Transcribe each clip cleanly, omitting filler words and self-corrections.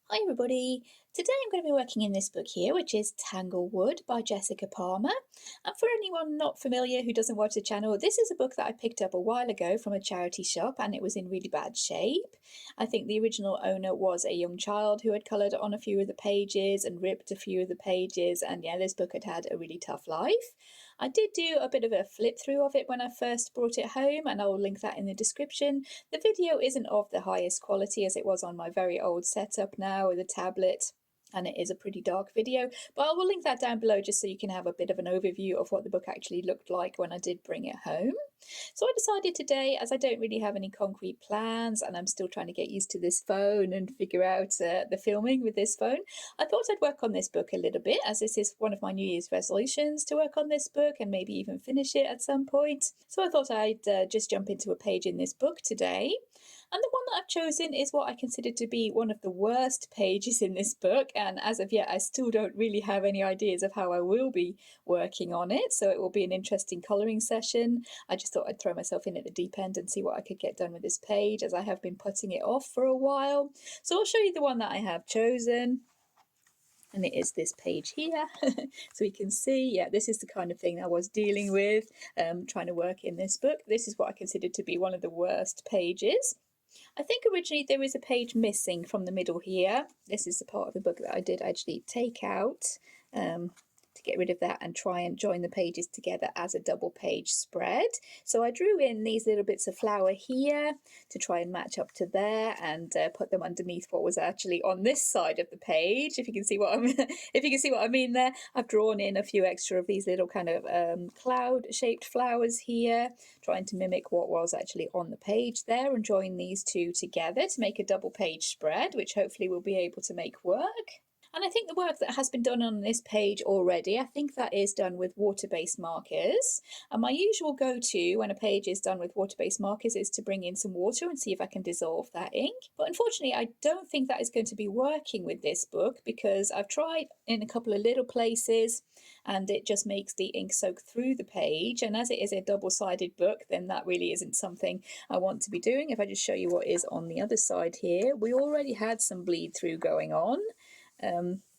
Hi everybody! Today I'm going to be working in this book here, which is Tanglewood by Jessica Palmer. And for anyone not familiar who doesn't watch the channel, this is a book that I picked up a while ago from a charity shop and it was in really bad shape. I think the original owner was a young child who had coloured on a few of the pages and ripped a few of the pages, and yeah, this book had had a really tough life. I did do a bit of a flip through of it when I first brought it home, and I'll link that in the description. The video isn't of the highest quality as it was on my very old setup now with a tablet, and it is a pretty dark video, but I will link that down below just so you can have a bit of an overview of what the book actually looked like when I did bring it home. So I decided today, as I don't really have any concrete plans and I'm still trying to get used to this phone and figure out the filming with this phone, I thought I'd work on this book a little bit, as this is one of my New Year's resolutions to work on this book and maybe even finish it at some point. So I thought I'd just jump into a page in this book today. And the one that I've chosen is what I consider to be one of the worst pages in this book, and as of yet I still don't really have any ideas of how I will be working on it, so it will be an interesting colouring session. I just thought I'd throw myself in at the deep end and see what I could get done with this page, as I have been putting it off for a while. So I'll show you the one that I have chosen. And it is this page here. So you can see, yeah, this is the kind of thing I was dealing with, trying to work in this book. This is what I consider to be one of the worst pages. I think originally there was a page missing from the middle here. This is the part of the book that I did actually take out to get rid of that and try and join the pages together as a double page spread. So I drew in these little bits of flower here to try and match up to there, and put them underneath what was actually on this side of the page. If you can see what I mean there, I've drawn in a few extra of these little kind of cloud-shaped flowers here, trying to mimic what was actually on the page there, and join these two together to make a double page spread, which hopefully we'll be able to make work. And I think the work that has been done on this page already, I think that is done with water-based markers. And my usual go-to when a page is done with water-based markers is to bring in some water and see if I can dissolve that ink. But unfortunately, I don't think that is going to be working with this book, because I've tried in a couple of little places and it just makes the ink soak through the page. And as it is a double-sided book, then that really isn't something I want to be doing. If I just show you what is on the other side here, we already had some bleed through going on.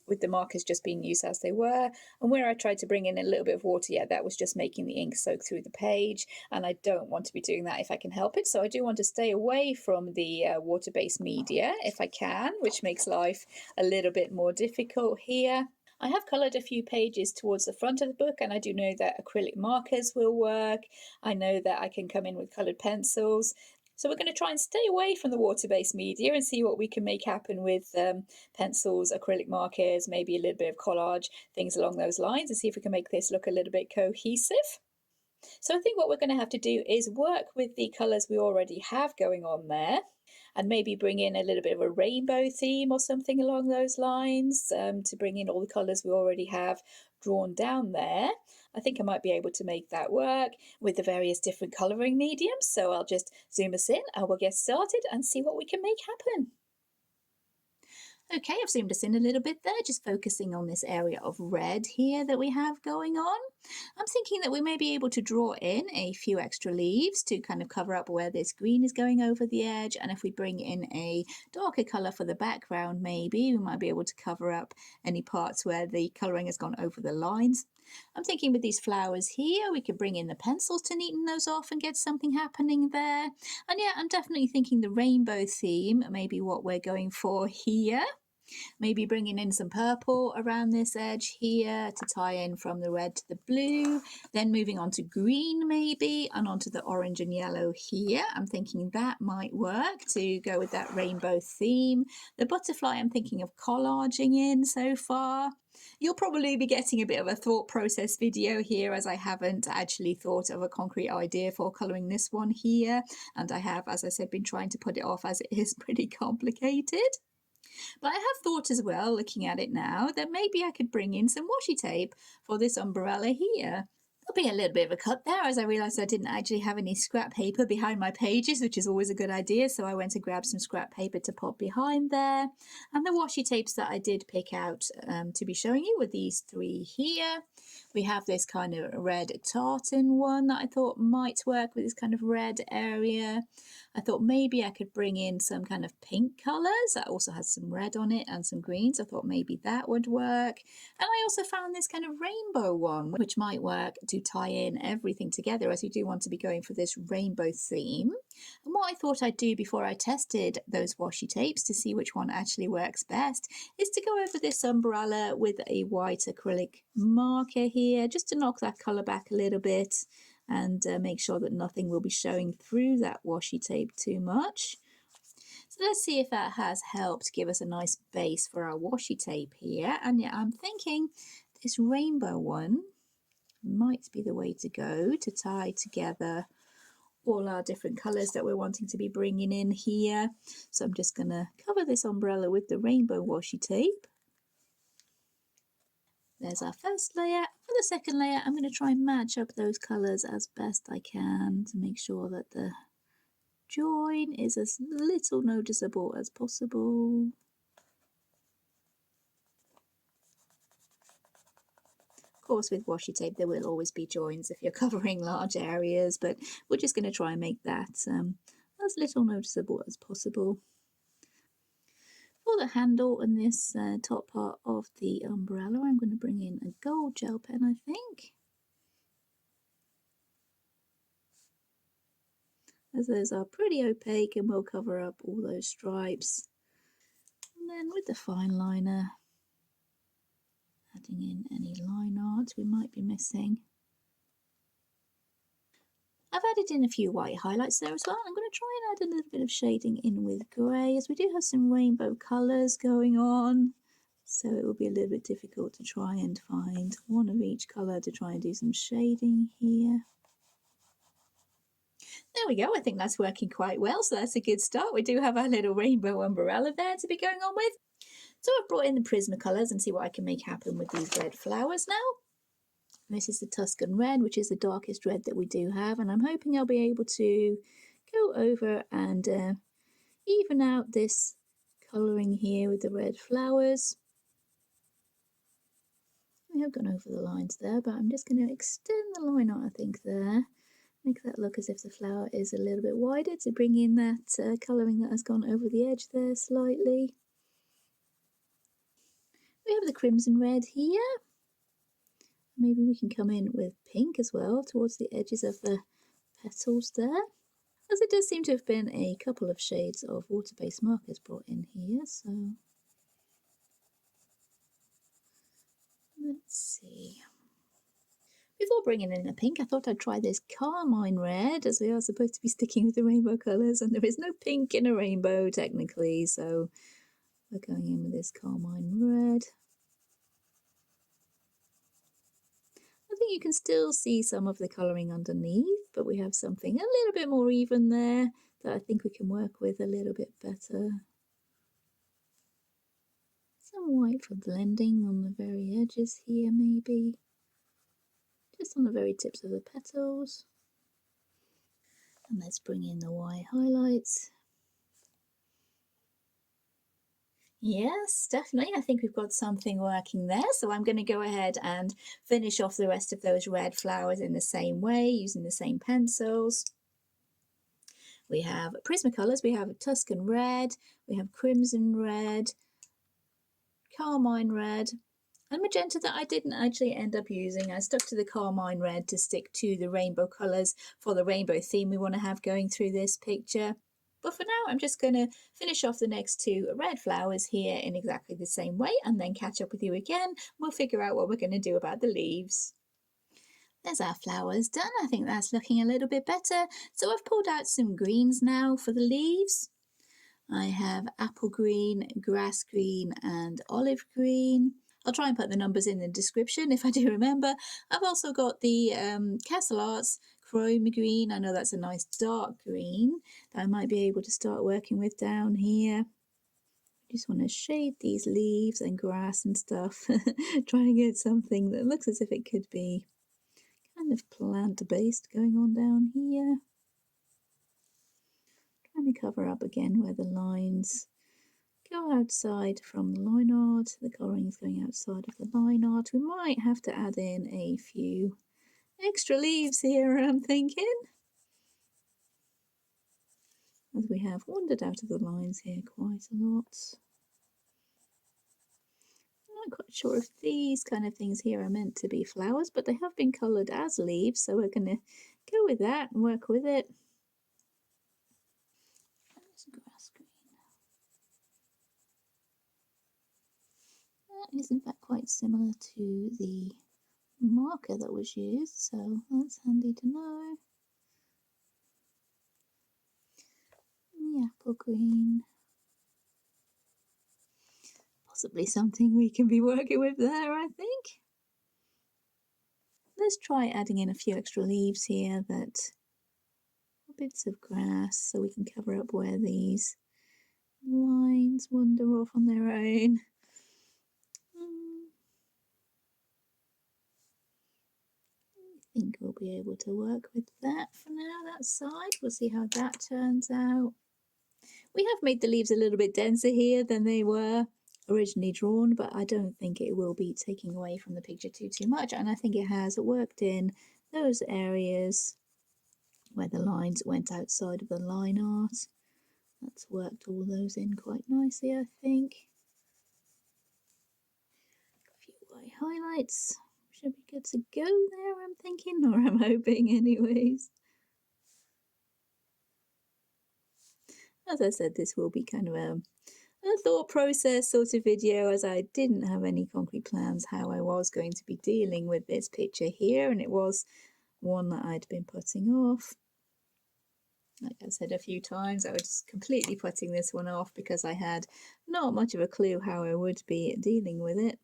With the markers just being used as they were, and where I tried to bring in a little bit of water, yeah, that was just making the ink soak through the page, and I don't want to be doing that if I can help it. So I do want to stay away from the water-based media if I can, which makes life a little bit more difficult here. I have coloured a few pages towards the front of the book, and I do know that acrylic markers will work. I know that I can come in with coloured pencils. So we're going to try and stay away from the water-based media and see what we can make happen with pencils, acrylic markers, maybe a little bit of collage, things along those lines, and see if we can make this look a little bit cohesive. So I think what we're going to have to do is work with the colours we already have going on there, and maybe bring in a little bit of a rainbow theme or something along those lines, to bring in all the colours we already have drawn down there. I think I might be able to make that work with the various different colouring mediums. So I'll just zoom us in and we'll get started and see what we can make happen. Okay, I've zoomed us in a little bit there, just focusing on this area of red here that we have going on. I'm thinking that we may be able to draw in a few extra leaves to kind of cover up where this green is going over the edge, and if we bring in a darker colour for the background, maybe we might be able to cover up any parts where the colouring has gone over the lines. I'm thinking with these flowers here, we could bring in the pencils to neaten those off and get something happening there. And yeah, I'm definitely thinking the rainbow theme may be what we're going for here. Maybe bringing in some purple around this edge here to tie in from the red to the blue, then moving on to green maybe, and onto the orange and yellow here. I'm thinking that might work to go with that rainbow theme. The butterfly I'm thinking of collaging in so far. You'll probably be getting a bit of a thought process video here, as I haven't actually thought of a concrete idea for colouring this one here, and I have, as I said, been trying to put it off as it is pretty complicated. But I have thought as well, looking at it now, that maybe I could bring in some washi tape for this umbrella here. There'll be a little bit of a cut there, as I realised I didn't actually have any scrap paper behind my pages, which is always a good idea, so I went and grabbed some scrap paper to pop behind there. And the washi tapes that I did pick out to be showing you were these three here. We have this kind of red tartan one that I thought might work with this kind of red area. I thought maybe I could bring in some kind of pink colours that also has some red on it and some greens. I thought maybe that would work. And I also found this kind of rainbow one, which might work to tie in everything together, as we do want to be going for this rainbow theme. And what I thought I'd do before I tested those washi tapes to see which one actually works best is to go over this umbrella with a white acrylic marker here, just to knock that colour back a little bit and make sure that nothing will be showing through that washi tape too much. So let's see if that has helped give us a nice base for our washi tape here. And yeah, I'm thinking this rainbow one might be the way to go to tie together all our different colours that we're wanting to be bringing in here. So I'm just going to cover this umbrella with the rainbow washi tape. There's our first layer. For the second layer, I'm going to try and match up those colours as best I can to make sure that the join is as little noticeable as possible. Of course, with washi tape, there will always be joins if you're covering large areas, but we're just going to try and make that as little noticeable as possible. For the handle and this top part of the umbrella, I'm going to bring in a gold gel pen, I think, as those are pretty opaque and will cover up all those stripes. And then with the fine liner, adding in any line art we might be missing. I've added in a few white highlights there as well. I'm going to try and add a little bit of shading in with grey, as we do have some rainbow colours going on. So it will be a little bit difficult to try and find one of each colour to try and do some shading here. There we go. I think that's working quite well. So that's a good start. We do have our little rainbow umbrella there to be going on with. So I've brought in the Prismacolors and see what I can make happen with these red flowers now. This is the Tuscan Red, which is the darkest red that we do have, and I'm hoping I'll be able to go over and even out this colouring here with the red flowers. I have gone over the lines there, but I'm just going to extend the line out, I think, there. Make that look as if the flower is a little bit wider to bring in that colouring that has gone over the edge there slightly. We have the Crimson Red here. Maybe we can come in with pink as well towards the edges of the petals there, as it does seem to have been a couple of shades of water-based markers brought in here. So let's see. Before bringing in the pink, I thought I'd try this Carmine Red, as we are supposed to be sticking with the rainbow colours, and there is no pink in a rainbow technically, so we're going in with this Carmine Red. I think you can still see some of the colouring underneath, but we have something a little bit more even there that I think we can work with a little bit better. Some white for blending on the very edges here, maybe. Just on the very tips of the petals. And let's bring in the white highlights. Yes, definitely. I think we've got something working there. So I'm going to go ahead and finish off the rest of those red flowers in the same way, using the same pencils. We have Prismacolors, we have Tuscan Red, we have Crimson Red, Carmine Red, and magenta that I didn't actually end up using. I stuck to the Carmine Red to stick to the rainbow colours for the rainbow theme we want to have going through this picture. But for now, I'm just going to finish off the next two red flowers here in exactly the same way and then catch up with you again. We'll figure out what we're going to do about the leaves. There's our flowers done. I think that's looking a little bit better. So I've pulled out some greens now for the leaves. I have apple green, grass green and olive green. I'll try and put the numbers in the description if I do remember. I've also got the Castle Arts Chrome Green. I know that's a nice dark green that I might be able to start working with down here. Just want to shade these leaves and grass and stuff. Try and get something that looks as if it could be kind of plant-based going on down here. Trying to cover up again where the lines go outside from the line art. The colouring is going outside of the line art. We might have to add in a few extra leaves here, I'm thinking. as we have wandered out of the lines here quite a lot. I'm not quite sure if these kind of things here are meant to be flowers, but they have been coloured as leaves, so we're going to go with that and work with it. There's grass green. That is in fact quite similar to the marker that was used, so that's handy to know. The apple green. Possibly something we can be working with there, I think. Let's try adding in a few extra leaves here, that bits of grass, so we can cover up where these lines wander off on their own. I think we'll be able to work with that for now, that side. We'll see how that turns out. We have made the leaves a little bit denser here than they were originally drawn, but I don't think it will be taking away from the picture too much, and I think it has worked in those areas where the lines went outside of the line art. That's worked all those in quite nicely, I think. A few white highlights should be good to go there, I'm thinking, or I'm hoping anyways. As I said, this will be kind of a thought process sort of video, as I didn't have any concrete plans how I was going to be dealing with this picture here, and it was one that I'd been putting off. Like I said a few times, I was completely putting this one off because I had not much of a clue how I would be dealing with it.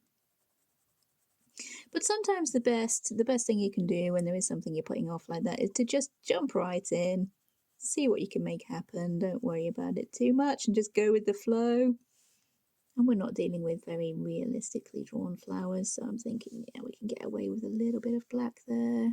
But sometimes the best thing you can do when there is something you're putting off like that is to just jump right in, see what you can make happen, don't worry about it too much, and just go with the flow. And we're not dealing with very realistically drawn flowers, so I'm thinking, yeah, we can get away with a little bit of black there.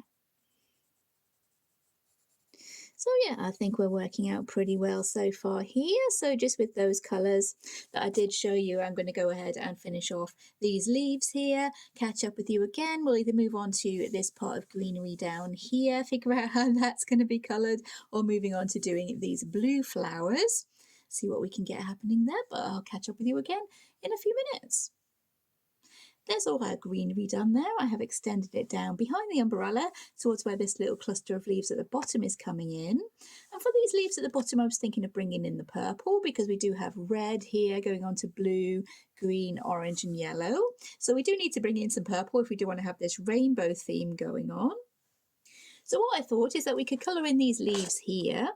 So yeah, I think we're working out pretty well so far here. So just with those colours that I did show you, I'm going to go ahead and finish off these leaves here, catch up with you again. We'll either move on to this part of greenery down here, figure out how that's going to be coloured, or moving on to doing these blue flowers, see what we can get happening there. But I'll catch up with you again in a few minutes. There's all our greenery done there. I have extended it down behind the umbrella towards where this little cluster of leaves at the bottom is coming in. And for these leaves at the bottom, I was thinking of bringing in the purple, because we do have red here going on to blue, green, orange and yellow. So we do need to bring in some purple if we do want to have this rainbow theme going on. So what I thought is that we could colour in these leaves here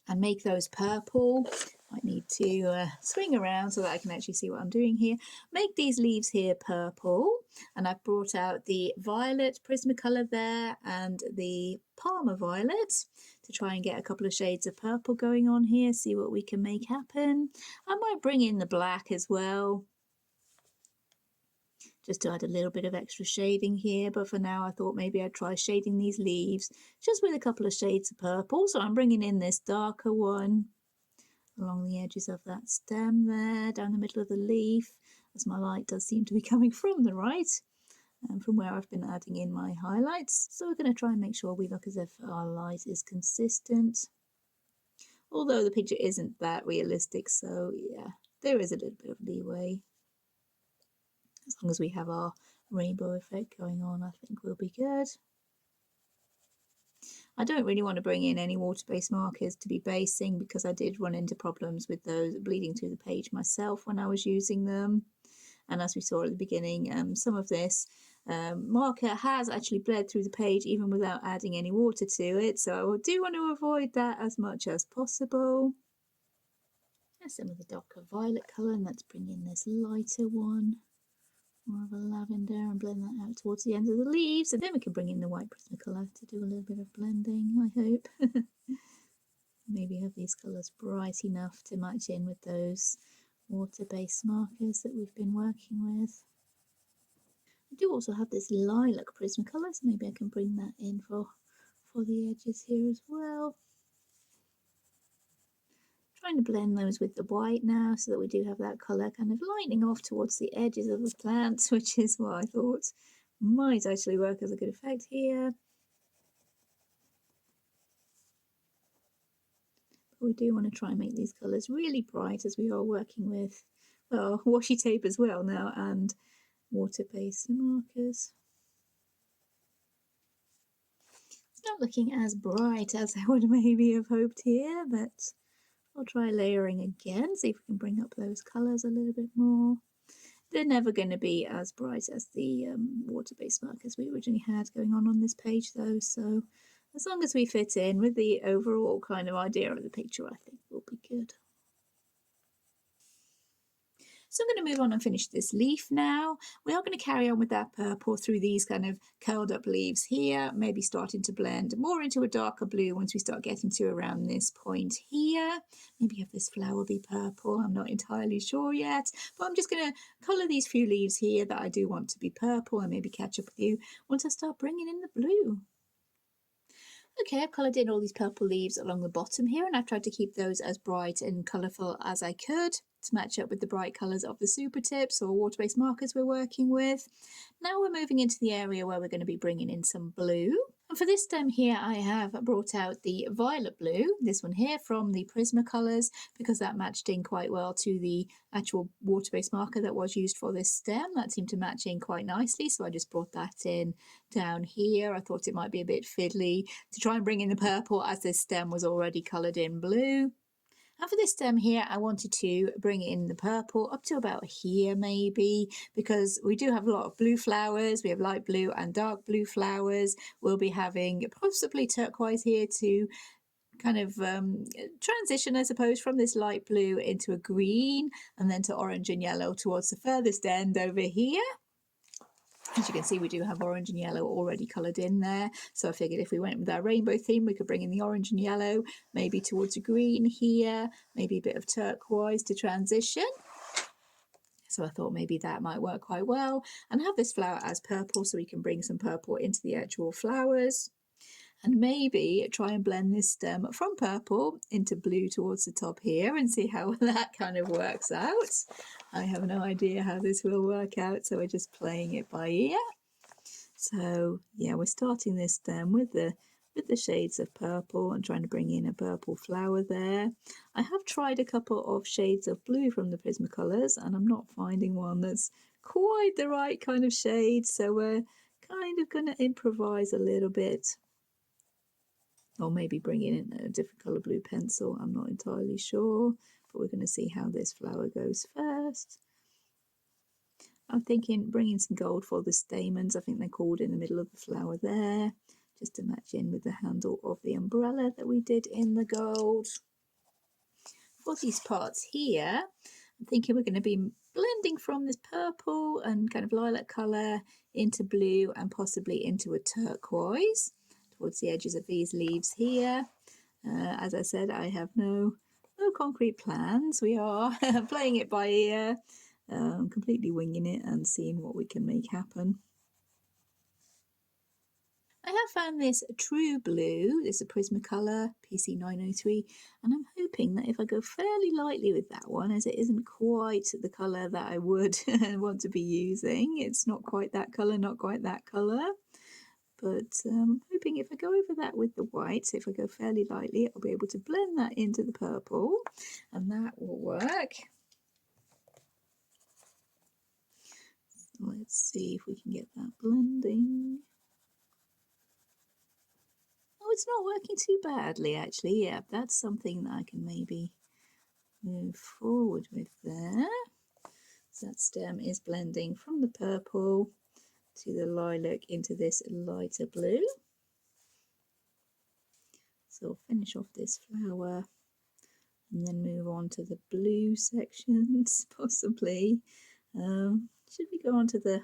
and make those purple. Might need to swing around so that I can actually see what I'm doing here. Make these leaves here purple, and I've brought out the violet Prismacolor there and the Parma violet to try and get a couple of shades of purple going on here, see what we can make happen. I might bring in the black as well, just to add a little bit of extra shading here, but for now I thought maybe I'd try shading these leaves just with a couple of shades of purple. So I'm bringing in this darker one along the edges of that stem there, down the middle of the leaf, as my light does seem to be coming from the right and from where I've been adding in my highlights. So we're going to try and make sure we look as if our light is consistent, although the picture isn't that realistic, so yeah, there is a little bit of leeway. As long as we have our rainbow effect going on, I think we'll be good. I don't really want to bring in any water-based markers to be basing, because I did run into problems with those bleeding through the page myself when I was using them. And as we saw at the beginning, some of this marker has actually bled through the page even without adding any water to it. So I do want to avoid that as much as possible. There's some of the darker violet colour, and let's bring in this lighter one, more of a lavender, and blend that out towards the end of the leaves. And then we can bring in the white Prismacolor to do a little bit of blending, I hope. Maybe have these colours bright enough to match in with those water-based markers that we've been working with. I do also have this lilac Prismacolor, so maybe I can bring that in for the edges here as well. Trying to blend those with the white now, so that we do have that colour kind of lining off towards the edges of the plants, which is what I thought might actually work as a good effect here. But we do want to try and make these colours really bright as we are working with, well, washi tape as well now and water-based markers. It's not looking as bright as I would maybe have hoped here, but I'll try layering again, see if we can bring up those colours a little bit more. They're never going to be as bright as the water-based markers we originally had going on this page though, so as long as we fit in with the overall kind of idea of the picture, I think we'll be good. So I'm going to move on and finish this leaf now. We are going to carry on with that purple through these kind of curled up leaves here, maybe starting to blend more into a darker blue once we start getting to around this point here. Maybe have this flower be purple, I'm not entirely sure yet, but I'm just going to colour these few leaves here that I do want to be purple and maybe catch up with you once I start bringing in the blue. Okay, I've coloured in all these purple leaves along the bottom here, and I've tried to keep those as bright and colourful as I could to match up with the bright colours of the super tips or water-based markers we're working with. Now we're moving into the area where we're going to be bringing in some blue. And for this stem here, I have brought out the violet blue, this one here from the Prismacolors, because that matched in quite well to the actual water-based marker that was used for this stem. That seemed to match in quite nicely, so I just brought that in down here. I thought it might be a bit fiddly to try and bring in the purple as this stem was already coloured in blue. And for this stem here, I wanted to bring in the purple up to about here maybe, because we do have a lot of blue flowers. We have light blue and dark blue flowers. We'll be having possibly turquoise here to kind of transition, I suppose, from this light blue into a green and then to orange and yellow towards the furthest end over here. As you can see, we do have orange and yellow already coloured in there. So I figured if we went with our rainbow theme, we could bring in the orange and yellow, maybe towards a green here, maybe a bit of turquoise to transition. So I thought maybe that might work quite well, and have this flower as purple so we can bring some purple into the actual flowers. And maybe try and blend this stem from purple into blue towards the top here and see how that kind of works out. I have no idea how this will work out, so we're just playing it by ear. So yeah, we're starting this stem with the shades of purple and trying to bring in a purple flower there. I have tried a couple of shades of blue from the Prismacolors and I'm not finding one that's quite the right kind of shade, so we're kind of going to improvise a little bit. Or maybe bring in a different colour blue pencil, I'm not entirely sure, but we're going to see how this flower goes first. I'm thinking bringing some gold for the stamens, I think they're called, in the middle of the flower there, just to match in with the handle of the umbrella that we did in the gold. For these parts here, I'm thinking we're going to be blending from this purple and kind of lilac colour into blue and possibly into a turquoise towards the edges of these leaves here. As I said, I have no concrete plans. We are playing it by ear, completely winging it and seeing what we can make happen. I have found this true blue, this is a Prismacolor PC903, and I'm hoping that if I go fairly lightly with that one, as it isn't quite the colour that I would want to be using, it's not quite that colour, not quite that colour. But hoping if I go over that with the white, so if I go fairly lightly, I'll be able to blend that into the purple, and that will work. So let's see if we can get that blending. Oh, it's not working too badly, actually. Yeah, that's something that I can maybe move forward with there. So that stem is blending from the purple to the lilac into this lighter blue. So I'll finish off this flower and then move on to the blue sections, possibly. Should we go on to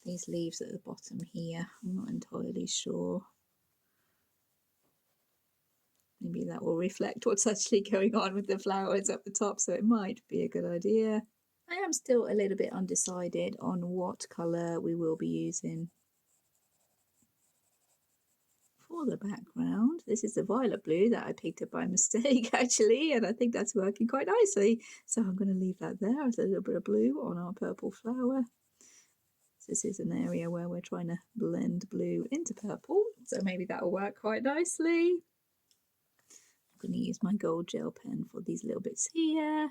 these leaves at the bottom here? I'm not entirely sure. Maybe that will reflect what's actually going on with the flowers up the top, so it might be a good idea. I am still a little bit undecided on what colour we will be using for the background. This is the violet blue that I picked up by mistake actually, and I think that's working quite nicely. So I'm going to leave that there as a little bit of blue on our purple flower. This is an area where we're trying to blend blue into purple, so maybe that will work quite nicely. going to use my gold gel pen for these little bits here.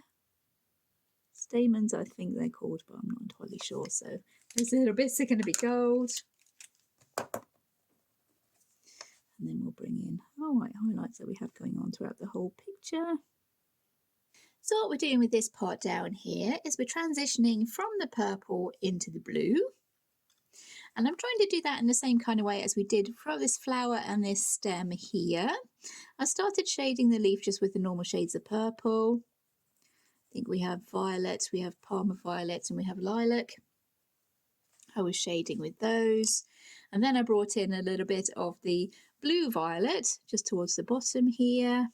Stamens, I think they're called, but I'm not entirely sure. So those little bits are going to be gold. And then we'll bring in white highlights that we have going on throughout the whole picture. So what we're doing with this part down here is we're transitioning from the purple into the blue. And I'm trying to do that in the same kind of way as we did for this flower and this stem here. I started shading the leaf just with the normal shades of purple. I think we have violet, we have Parma violet, and we have lilac. I was shading with those. And then I brought in a little bit of the blue violet just towards the bottom here,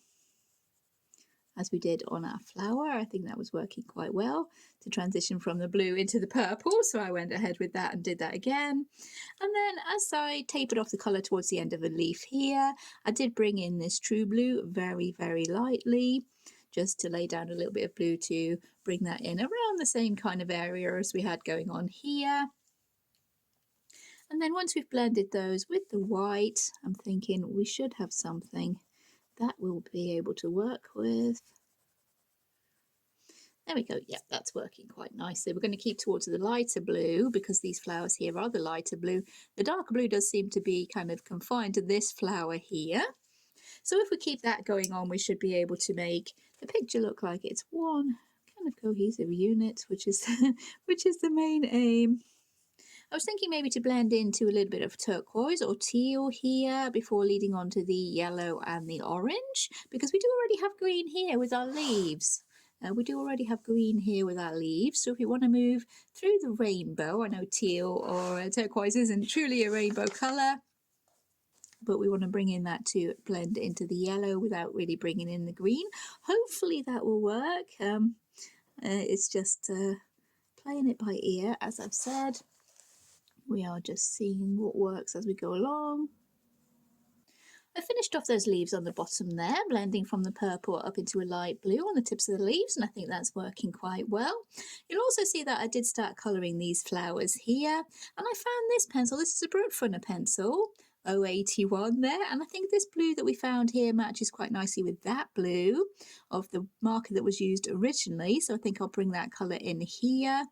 as we did on our flower. I think that was working quite well to transition from the blue into the purple. So I went ahead with that and did that again. And then as I tapered off the colour towards the end of the leaf here, I did bring in this true blue very, very lightly, just to lay down a little bit of blue to bring that in around the same kind of area as we had going on here. And then once we've blended those with the white, I'm thinking we should have something that we'll be able to work with. There we go. Yep, that's working quite nicely. We're going to keep towards the lighter blue because these flowers here are the lighter blue. The darker blue does seem to be kind of confined to this flower here. So if we keep that going on, we should be able to make the picture look like it's one kind of cohesive unit, which is the main aim. I was thinking maybe to blend into a little bit of turquoise or teal here before leading on to the yellow and the orange, because we do already have green here with our leaves. We do already have green here with our leaves, so if we want to move through the rainbow, I know teal or turquoise isn't truly a rainbow colour, but we want to bring in that to blend into the yellow without really bringing in the green. Hopefully that will work. It's just playing it by ear, as I've said. We are just seeing what works as we go along. I finished off those leaves on the bottom there, blending from the purple up into a light blue on the tips of the leaves, and I think that's working quite well. You'll also see that I did start colouring these flowers here, and I found this pencil. This is a Brutfunner pencil, 081 there, and I think this blue that we found here matches quite nicely with that blue of the marker that was used originally, so I think I'll bring that colour in here.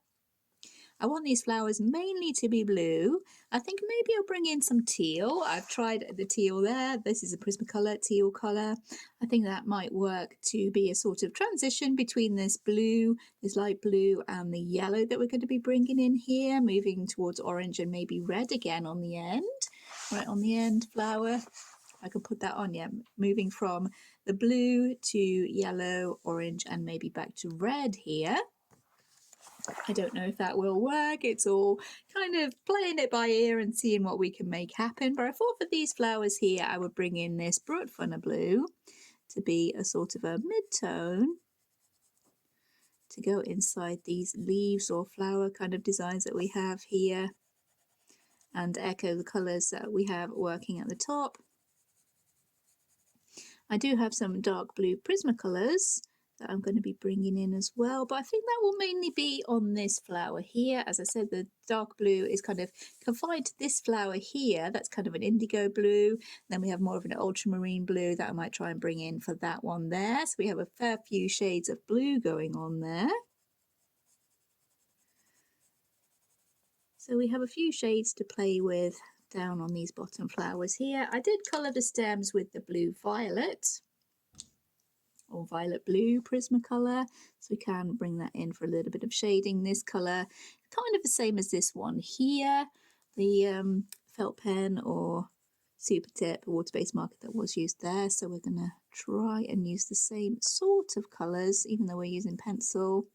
I want these flowers mainly to be blue. I think maybe I'll bring in some teal. I've tried the teal there. This is a Prismacolor teal colour. I think that might work to be a sort of transition between this blue, this light blue, and the yellow that we're going to be bringing in here, moving towards orange and maybe red again on the end. Right on the end flower. I can put that on, yeah, moving from the blue to yellow, orange, and maybe back to red here. I don't know if that will work. It's all kind of playing it by ear and seeing what we can make happen. But I thought for these flowers here, I would bring in this Brutfunner blue to be a sort of a mid-tone to go inside these leaves or flower kind of designs that we have here and echo the colours that we have working at the top. I do have some dark blue Prismacolors that I'm going to be bringing in as well, but I think that will mainly be on this flower here. As I said, the dark blue is kind of confined to this flower here. That's kind of an indigo blue. Then we have more of an ultramarine blue that I might try and bring in for that one there. So we have a fair few shades of blue going on there. So we have a few shades to play with down on these bottom flowers here. I did colour the stems with the blue violet or violet blue Prismacolor, so we can bring that in for a little bit of shading. This colour kind of the same as this one here, the felt pen or super tip water-based marker that was used there. So we're going to try and use the same sort of colours, even though we're using pencil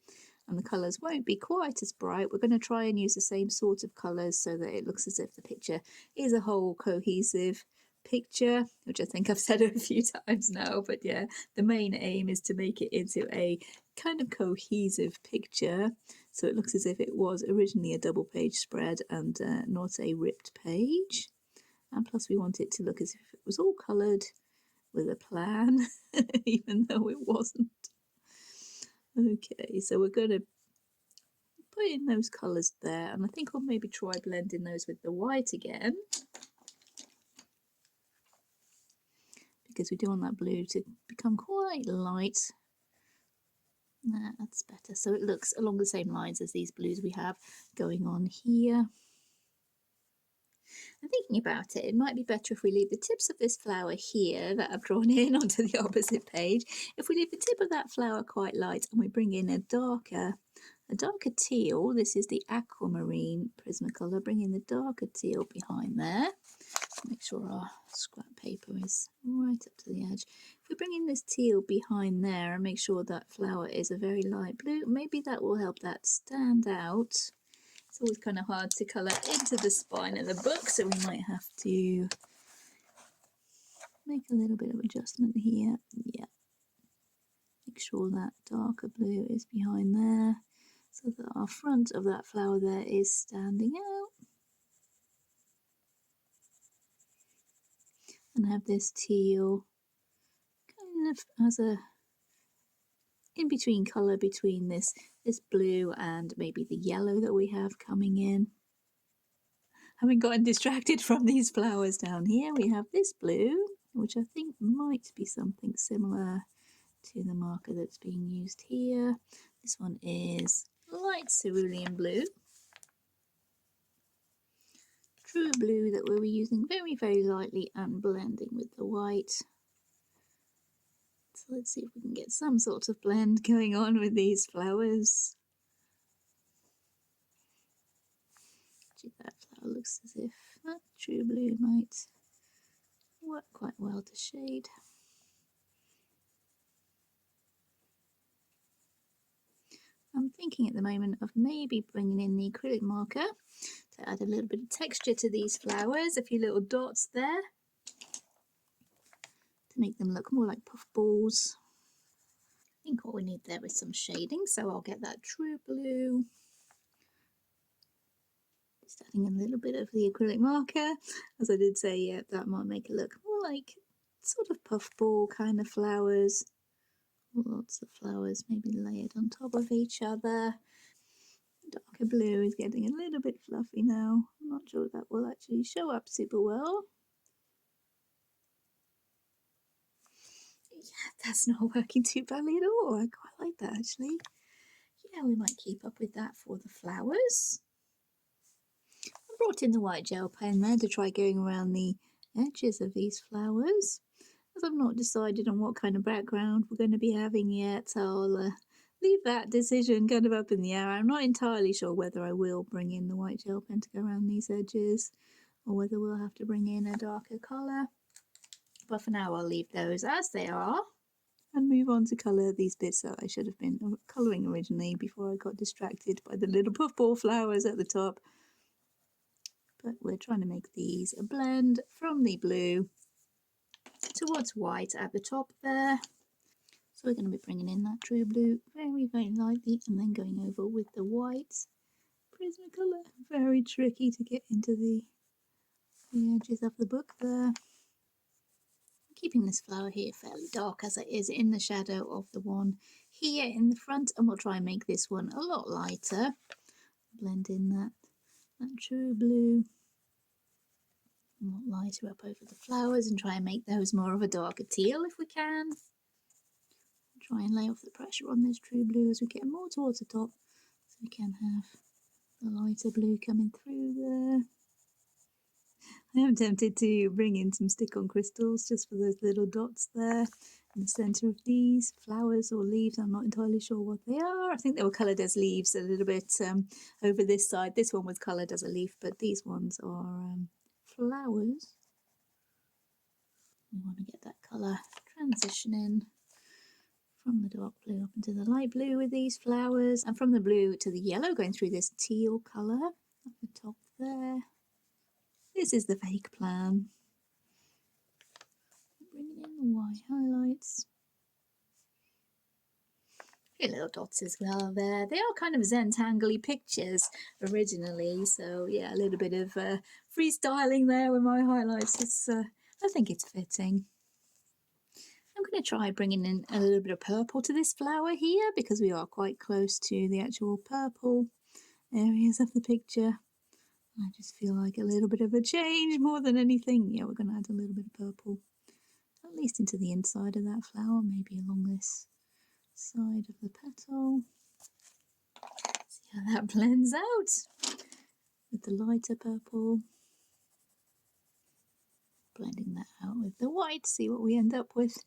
and the colours won't be quite as bright. We're going to try and use the same sort of colours so that it looks as if the picture is a whole cohesive picture, which I think I've said a few times now, but yeah, the main aim is to make it into a kind of cohesive picture so it looks as if it was originally a double page spread and not a ripped page. And plus we want it to look as if it was all coloured with a plan even though it wasn't. Okay, so we're going to put in those colours there, and I think I'll maybe try blending those with the white again, because we do want that blue to become quite light. That's better. So it looks along the same lines as these blues we have going on here. I'm thinking about it, it might be better if we leave the tips of this flower here that I've drawn in onto the opposite page. If we leave the tip of that flower quite light and we bring in a darker teal, this is the aquamarine Prismacolor, bring in the darker teal behind there. Make sure our scrap paper is right up to the edge. If we bring in this teal behind there and make sure that flower is a very light blue, maybe that will help that stand out. It's always kind of hard to colour into the spine of the book, so we might have to make a little bit of adjustment here. Yeah, make sure that darker blue is behind there so that our front of that flower there is standing out. And have this teal kind of as a in-between colour between this blue and maybe the yellow that we have coming in. Having gotten distracted from these flowers down here, we have this blue, which I think might be something similar to the marker that's being used here. This one is light cerulean blue. True blue that we'll be using very, very lightly and blending with the white. So let's see if we can get some sort of blend going on with these flowers. That flower looks as if that true blue might work quite well to shade. I'm thinking at the moment of maybe bringing in the acrylic marker to add a little bit of texture to these flowers, a few little dots there to make them look more like puff balls. I think what we need there is some shading, so I'll get that true blue. Just adding a little bit of the acrylic marker. As I did say, yeah, that might make it look more like sort of puff ball kind of flowers. Lots of flowers maybe layered on top of each other. Darker blue is getting a little bit fluffy now. I'm not sure that will actually show up super well. Yeah, that's not working too badly at all. I quite like that actually. Yeah, we might keep up with that for the flowers. I brought in the white gel pen there to try going around the edges of these flowers. As I've not decided on what kind of background we're going to be having yet, I'll leave that decision kind of up in the air. I'm not entirely sure whether I will bring in the white gel pen to go around these edges or whether we'll have to bring in a darker colour. But for now I'll leave those as they are and move on to colour these bits that I should have been colouring originally before I got distracted by the little puffball flowers at the top. But we're trying to make these a blend from the blue towards white at the top there. So we're going to be bringing in that true blue very, very lightly and then going over with the white Prismacolor. Very tricky to get into the edges of the book there. Keeping this flower here fairly dark as it is in the shadow of the one here in the front, and we'll try and make this one a lot lighter. Blend in that true blue a lot lighter up over the flowers and try and make those more of a darker teal if we can. Try and lay off the pressure on this true blue as we get more towards the top so we can have the lighter blue coming through there. I am tempted to bring in some stick-on crystals just for those little dots there in the centre of these flowers or leaves. I'm not entirely sure what they are. I think they were coloured as leaves a little bit over this side. This one was coloured as a leaf, but these ones are flowers. We want to get that colour transitioning from the dark blue up into the light blue with these flowers, and from the blue to the yellow going through this teal colour at the top there. This is the fake plan. Bringing in the white highlights. A few little dots as well there. They are kind of Zentangle-y pictures originally, so yeah, a little bit of freestyling there with my highlights. It's, I think it's fitting. I'm going to try bringing in a little bit of purple to this flower here because we are quite close to the actual purple areas of the picture. I just feel like a little bit of a change more than anything. Yeah, we're going to add a little bit of purple at least into the inside of that flower, maybe along this side of the petal. See how that blends out with the lighter purple. Blending that out with the white, see what we end up with.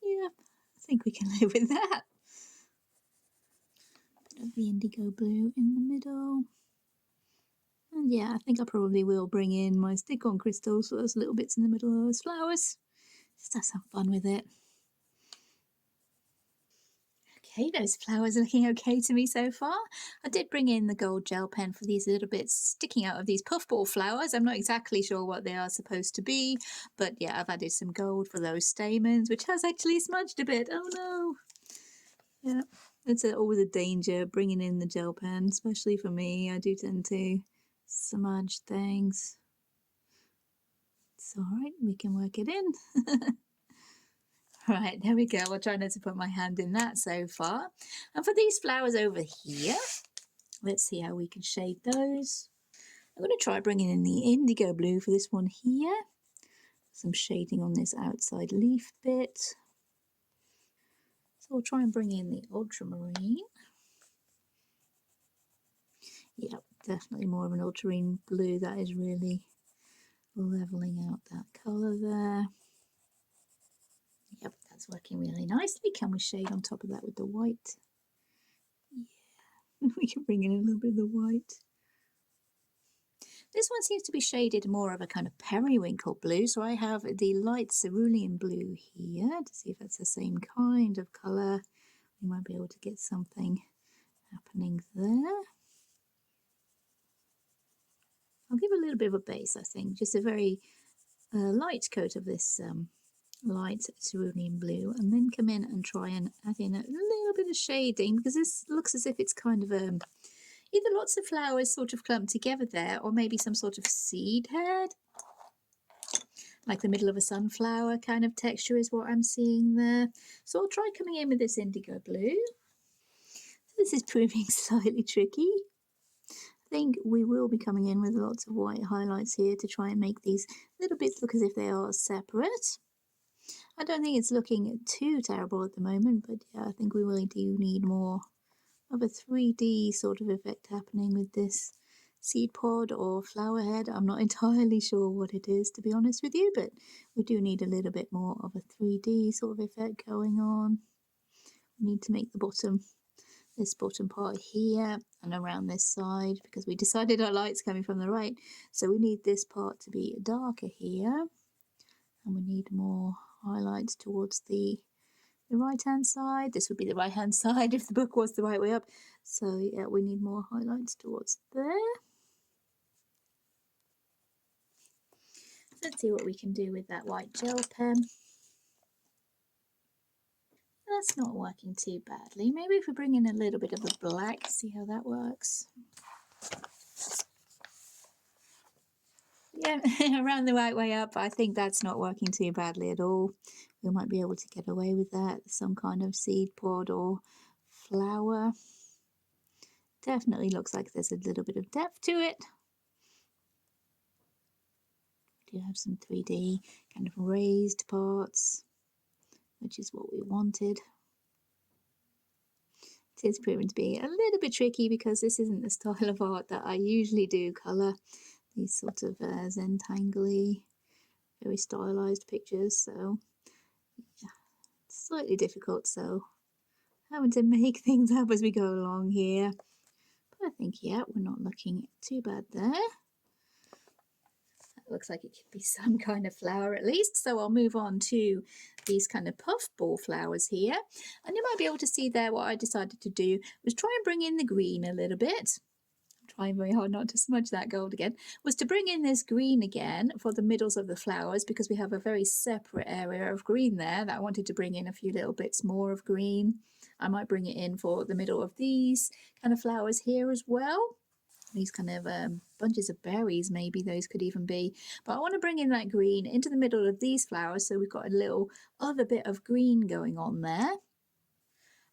Yeah, I think we can live with that. Bit of the indigo blue in the middle. And yeah, I think I probably will bring in my stick-on crystals for those little bits in the middle of those flowers. Just have some fun with it. Okay, those flowers are looking okay to me so far. I did bring in the gold gel pen for these little bits sticking out of these puffball flowers. I'm not exactly sure what they are supposed to be, but yeah, I've added some gold for those stamens, which has actually smudged a bit. Oh no! Yeah, it's always a danger bringing in the gel pen, especially for me. I do tend to smudge things. It's all right, we can work it in. Right, there we go. I'll try not to put my hand in that so far. And for these flowers over here, let's see how we can shade those. I'm going to try bringing in the indigo blue for this one here. Some shading on this outside leaf bit. So I'll try and bring in the ultramarine. Yep, definitely more of an ultramarine blue. That is really leveling out that colour there. Yep, that's working really nicely. Can we shade on top of that with the white? Yeah, we can bring in a little bit of the white. This one seems to be shaded more of a kind of periwinkle blue, so I have the light cerulean blue here to see if that's the same kind of colour. We might be able to get something happening there. I'll give a little bit of a base, I think, just a very light coat of this light cerulean blue, and then come in and try and add in a little bit of shading, because this looks as if it's kind of either lots of flowers sort of clumped together there, or maybe some sort of seed head, like the middle of a sunflower kind of texture is what I'm seeing there. So I'll try coming in with this indigo blue. This is proving slightly tricky. I think we will be coming in with lots of white highlights here to try and make these little bits look as if they are separate. I don't think it's looking too terrible at the moment, but yeah, I think we really do need more of a 3D sort of effect happening with this seed pod or flower head. I'm not entirely sure what it is, to be honest with you, but we do need a little bit more of a 3D sort of effect going on. We need to make the bottom, this bottom part here and around this side, because we decided our light's coming from the right, so we need this part to be darker here, and we need more highlights towards the right hand side. This would be the right hand side if the book was the right way up, so yeah, we need more highlights towards there. Let's see what we can do with that white gel pen. That's not working too badly. Maybe if we bring in a little bit of a black, see how that works. Yeah, around the right way up. I think that's not working too badly at all. We might be able to get away with that. Some kind of seed pod or flower. Definitely looks like there's a little bit of depth to it. We do have some 3D kind of raised parts, which is what we wanted. It is proving to be a little bit tricky because this isn't the style of art that I usually do colour. These sort of Zen Tangle-y, very stylised pictures, so yeah, it's slightly difficult, so having to make things up as we go along here. But I think, yeah, we're not looking too bad there. That looks like it could be some kind of flower at least, so I'll move on to these kind of puffball flowers here. And you might be able to see there what I decided to do was try and bring in the green a little bit. Trying very hard not to smudge that gold again, was to bring in this green again for the middles of the flowers, because we have a very separate area of green there that I wanted to bring in a few little bits more of green. I might bring it in for the middle of these kind of flowers here as well. These kind of bunches of berries, maybe those could even be. But I want to bring in that green into the middle of these flowers, so we've got a little other bit of green going on there.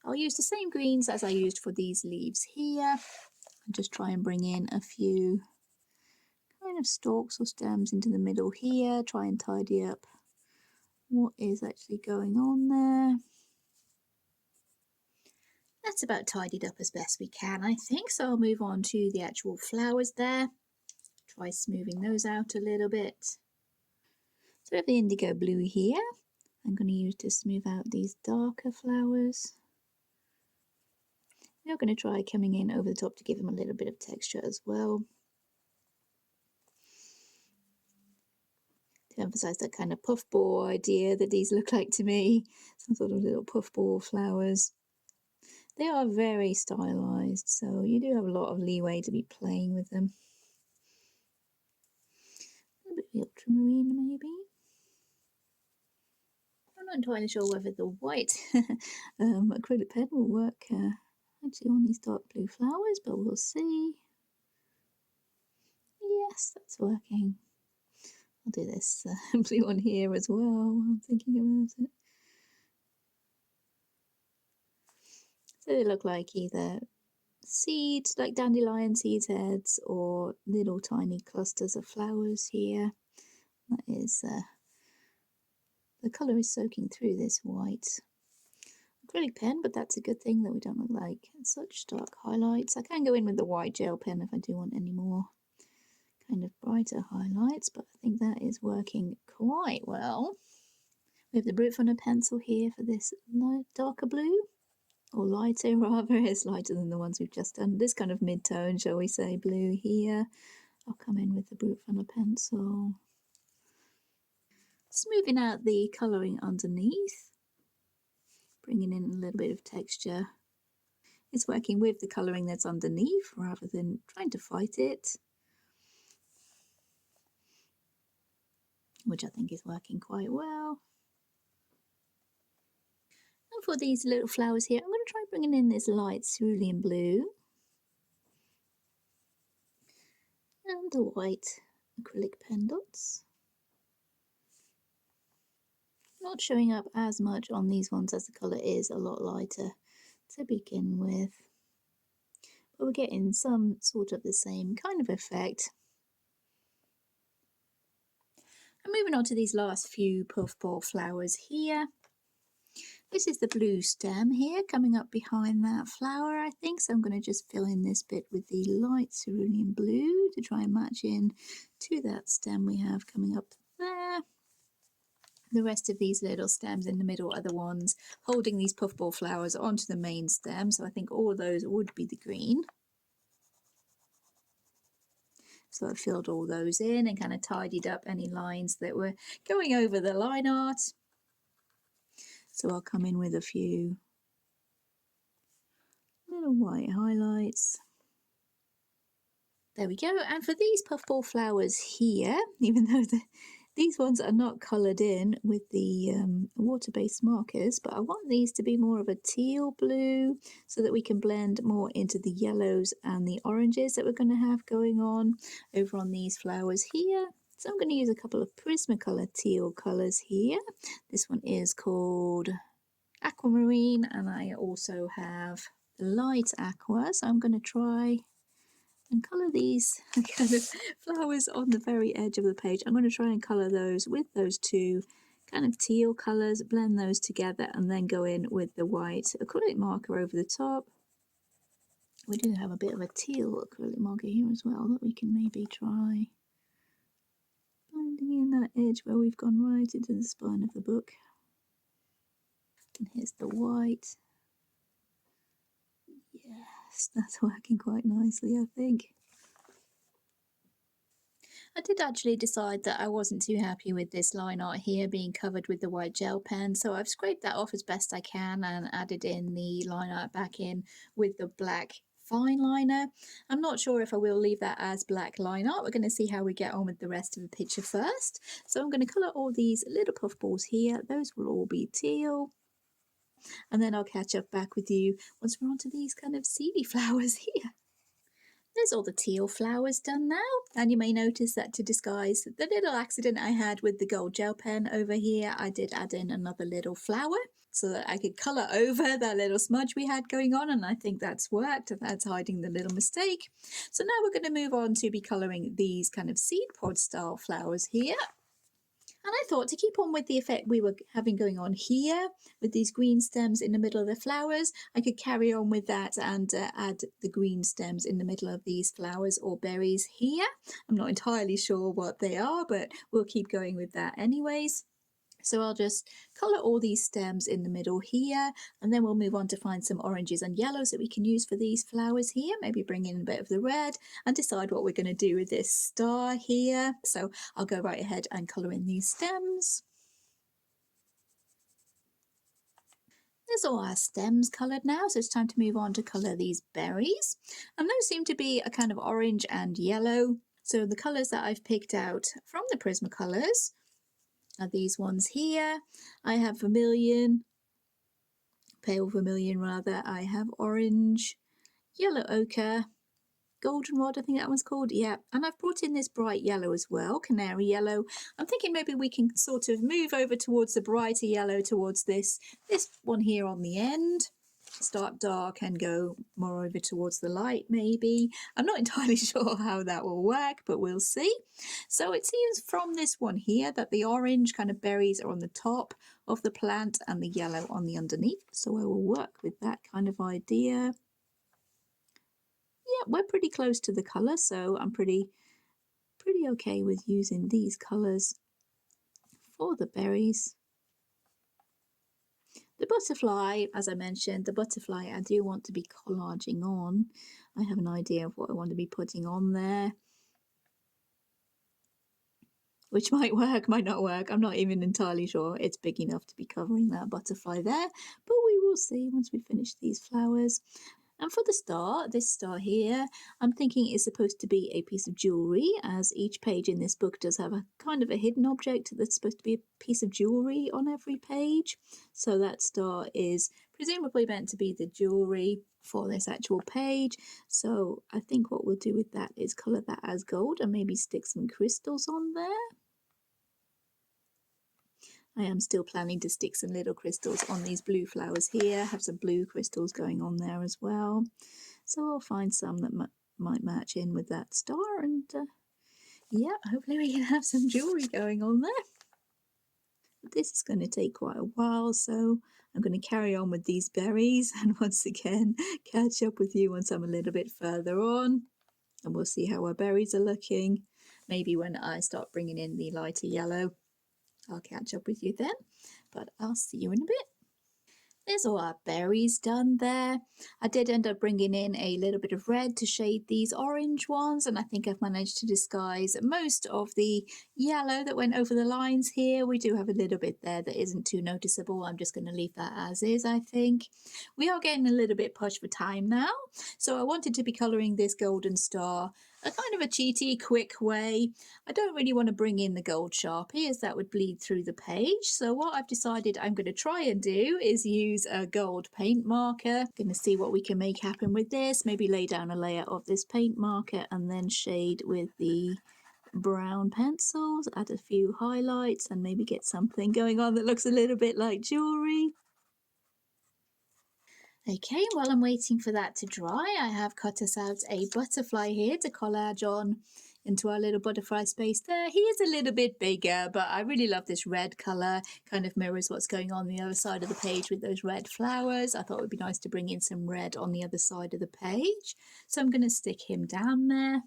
I'll use the same greens as I used for these leaves here. And just try and bring in a few kind of stalks or stems into the middle here, try and tidy up what is actually going on there. That's about tidied up as best we can, I think. So I'll move on to the actual flowers there. Try smoothing those out a little bit. So we have the indigo blue here. I'm going to use to smooth out these darker flowers. Now I'm going to try coming in over the top to give them a little bit of texture as well. To emphasize that kind of puffball idea that these look like to me. Some sort of little puffball flowers. They are very stylized, so you do have a lot of leeway to be playing with them. A bit of ultramarine maybe. I'm not entirely sure whether the white acrylic pen will work actually on these dark blue flowers, but we'll see. Yes, that's working. I'll do this blue one here as well while I'm thinking about it. So they look like either seeds, like dandelion seed heads, or little tiny clusters of flowers here. That is, the colour is soaking through this white acrylic pen, but that's a good thing that we don't look like such stark highlights. I can go in with the white gel pen if I do want any more kind of brighter highlights, but I think that is working quite well. We have the Brute Funnel pencil here for this light, darker blue, or lighter rather. It's lighter than the ones we've just done. This kind of mid-tone, shall we say, blue here. I'll come in with the Brute Funnel pencil. Smoothing out the colouring underneath, bringing in a little bit of texture. It's working with the colouring that's underneath rather than trying to fight it, which I think is working quite well. And for these little flowers here, I'm going to try bringing in this light cerulean blue and the white acrylic pen dots. Not showing up as much on these ones as the colour is a lot lighter to begin with, but we're getting some sort of the same kind of effect. And moving on to these last few puffball flowers here. This is the blue stem here coming up behind that flower, I think. So I'm going to just fill in this bit with the light cerulean blue to try and match in to that stem we have coming up there. The rest of these little stems in the middle are the ones holding these puffball flowers onto the main stem. So I think all of those would be the green. So I've filled all those in and kind of tidied up any lines that were going over the line art. So I'll come in with a few little white highlights. There we go. And for these puffball flowers here, even though these ones are not coloured in with the water-based markers, but I want these to be more of a teal blue so that we can blend more into the yellows and the oranges that we're going to have going on over on these flowers here. So I'm going to use a couple of Prismacolor teal colours here. This one is called Aquamarine, and I also have light aqua, so I'm going to try and colour these kind of flowers on the very edge of the page. I'm going to try and colour those with those two kind of teal colours, blend those together, and then go in with the white acrylic marker over the top. We do have a bit of a teal acrylic marker here as well that we can maybe try blending in that edge where we've gone right into the spine of the book. And here's the white. Yes, that's working quite nicely, I think. I did actually decide that I wasn't too happy with this line art here being covered with the white gel pen, so I've scraped that off as best I can and added in the line art back in with the black fine liner. I'm not sure if I will leave that as black line art. We're going to see how we get on with the rest of the picture first. So I'm going to colour all these little puffballs here. Those will all be teal. And then I'll catch up back with you once we're onto these kind of seedy flowers here. There's all the teal flowers done now, and you may notice that to disguise the little accident I had with the gold gel pen over here, I did add in another little flower so that I could colour over that little smudge we had going on, and I think that's worked. That's hiding the little mistake. So now we're going to move on to be colouring these kind of seed pod style flowers here. And I thought to keep on with the effect we were having going on here with these green stems in the middle of the flowers, I could carry on with that and add the green stems in the middle of these flowers or berries here. I'm not entirely sure what they are, but we'll keep going with that anyways. So I'll just colour all these stems in the middle here, and then we'll move on to find some oranges and yellows that we can use for these flowers here. Maybe bring in a bit of the red and decide what we're going to do with this star here. So I'll go right ahead and colour in these stems. There's all our stems coloured now, so it's time to move on to colour these berries. And those seem to be a kind of orange and yellow. So the colours that I've picked out from the Prismacolors are these ones here. I have vermilion, pale vermilion rather. I have orange, yellow ochre, goldenrod, I think that one's called. Yeah, and I've brought in this bright yellow as well, canary yellow. I'm thinking maybe we can sort of move over towards the brighter yellow, towards this one here on the end. Start dark and go more over towards the light maybe. I'm not entirely sure how that will work, but we'll see. So it seems from this one here that the orange kind of berries are on the top of the plant and the yellow on the underneath. So I will work with that kind of idea. Yeah, we're pretty close to the colour, so I'm pretty okay with using these colours for the berries. The butterfly, as I mentioned, the butterfly I do want to be collaging on. I have an idea of what I want to be putting on there, which might work, might not work. I'm not even entirely sure it's big enough to be covering that butterfly there, but we will see once we finish these flowers. And for the star, this star here, I'm thinking is supposed to be a piece of jewellery, as each page in this book does have a kind of a hidden object that's supposed to be a piece of jewellery on every page. So that star is presumably meant to be the jewellery for this actual page. So I think what we'll do with that is colour that as gold and maybe stick some crystals on there. I am still planning to stick some little crystals on these blue flowers here, have some blue crystals going on there as well. So I'll find some that might match in with that star, and yeah, hopefully we can have some jewellery going on there. But this is going to take quite a while, so I'm going to carry on with these berries and once again catch up with you once I'm a little bit further on, and we'll see how our berries are looking. Maybe when I start bringing in the lighter yellow, I'll catch up with you then, but I'll see you in a bit. There's all our berries done there. I did end up bringing in a little bit of red to shade these orange ones, and I think I've managed to disguise most of the yellow that went over the lines here. We do have a little bit there that isn't too noticeable. I'm just going to leave that as is, I think. We are getting a little bit pushed for time now, so I wanted to be colouring this golden star a kind of a cheaty, quick way. I don't really want to bring in the gold Sharpie as that would bleed through the page. So what I've decided I'm going to try and do is use a gold paint marker. Going to see what we can make happen with this. Maybe lay down a layer of this paint marker and then shade with the brown pencils, add a few highlights and maybe get something going on that looks a little bit like jewellery. Okay, while I'm waiting for that to dry, I have cut us out a butterfly here to collage on into our little butterfly space there. He is a little bit bigger, but I really love this red colour. Kind of mirrors what's going on the other side of the page with those red flowers. I thought it would be nice to bring in some red on the other side of the page. So I'm going to stick him down there.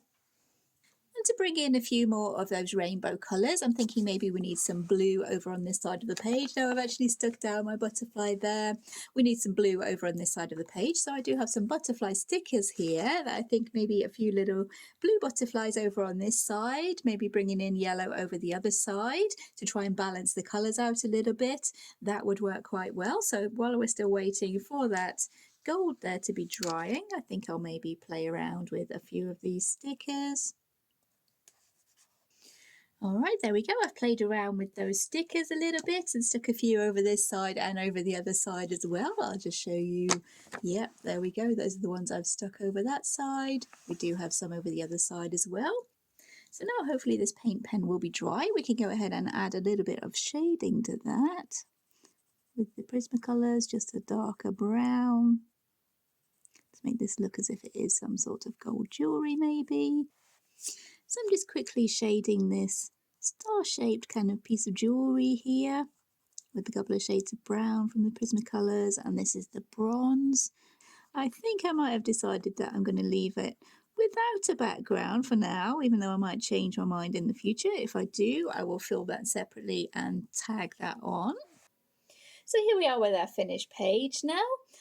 And to bring in a few more of those rainbow colours, I'm thinking maybe we need some blue over on this side of the page. Now I've actually stuck down my butterfly there. We need some blue over on this side of the page. So I do have some butterfly stickers here that I think maybe a few little blue butterflies over on this side, maybe bringing in yellow over the other side to try and balance the colours out a little bit. That would work quite well. So while we're still waiting for that gold there to be drying, I think I'll maybe play around with a few of these stickers. All right, there we go. I've played around with those stickers a little bit and stuck a few over this side and over the other side as well. I'll just show you. Yep, there we go. Those are the ones I've stuck over that side. We do have some over the other side as well. So now hopefully this paint pen will be dry. We can go ahead and add a little bit of shading to that with the Prismacolors, just a darker brown to make this look as if it is some sort of gold jewellery maybe. So I'm just quickly shading this star-shaped kind of piece of jewellery here with a couple of shades of brown from the Prismacolors, and this is the bronze. I think I might have decided that I'm going to leave it without a background for now, even though I might change my mind in the future. If I do, I will fill that separately and tag that on. So here we are with our finished page now.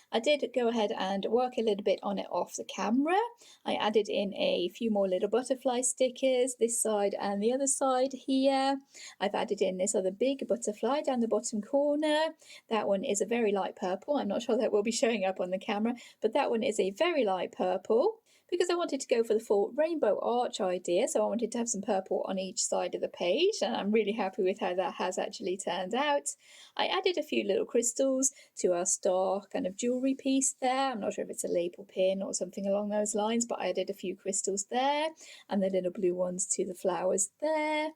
I did go ahead and work a little bit on it off the camera. I added in a few more little butterfly stickers, this side and the other side here. I've added in this other big butterfly down the bottom corner. That one is a very light purple. I'm not sure that will be showing up on the camera, but that one is a very light purple, because I wanted to go for the full rainbow arch idea, so I wanted to have some purple on each side of the page, and I'm really happy with how that has actually turned out. I added a few little crystals to our star kind of jewellery piece there. I'm not sure if it's a label pin or something along those lines, but I added a few crystals there, and the little blue ones to the flowers there.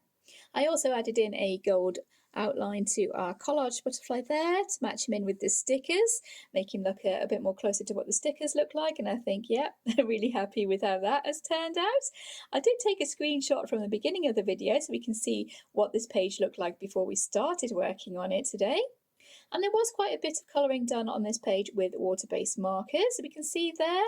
I also added in a gold outline to our collage butterfly there to match him in with the stickers, make him look a bit more closer to what the stickers look like, and I think, yeah, really happy with how that has turned out. I did take a screenshot from the beginning of the video so we can see what this page looked like before we started working on it today. And there was quite a bit of colouring done on this page with water-based markers. We can see there,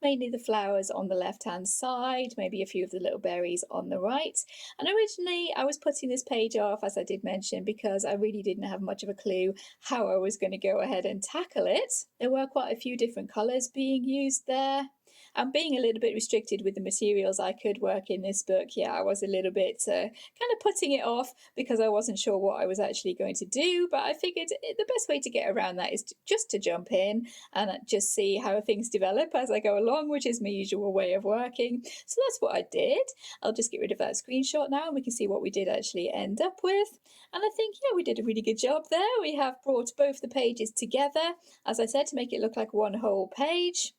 mainly the flowers on the left-hand side, maybe a few of the little berries on the right. And originally I was putting this page off, as I did mention, because I really didn't have much of a clue how I was going to go ahead and tackle it. There were quite a few different colours being used there. And being a little bit restricted with the materials I could work in this book, yeah, I was a little bit kind of putting it off because I wasn't sure what I was actually going to do. But I figured the best way to get around that is just to jump in and just see how things develop as I go along, which is my usual way of working. So that's what I did. I'll just get rid of that screenshot now and we can see what we did actually end up with. And I think, yeah, we did a really good job there. We have brought both the pages together, as I said, to make it look like one whole page.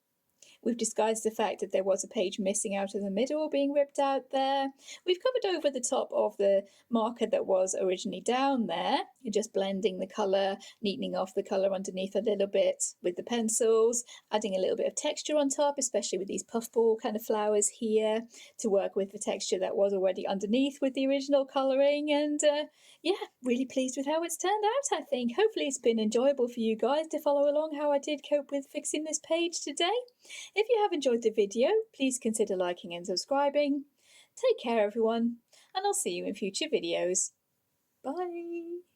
We've disguised the fact that there was a page missing out of the middle being ripped out there. We've covered over the top of the marker that was originally down there, just blending the colour, neatening off the colour underneath a little bit with the pencils, adding a little bit of texture on top, especially with these puffball kind of flowers here, to work with the texture that was already underneath with the original colouring. And yeah, really pleased with how it's turned out, I think. Hopefully it's been enjoyable for you guys to follow along how I did cope with fixing this page today. If you have enjoyed the video, please consider liking and subscribing. Take care everyone, and I'll see you in future videos. Bye!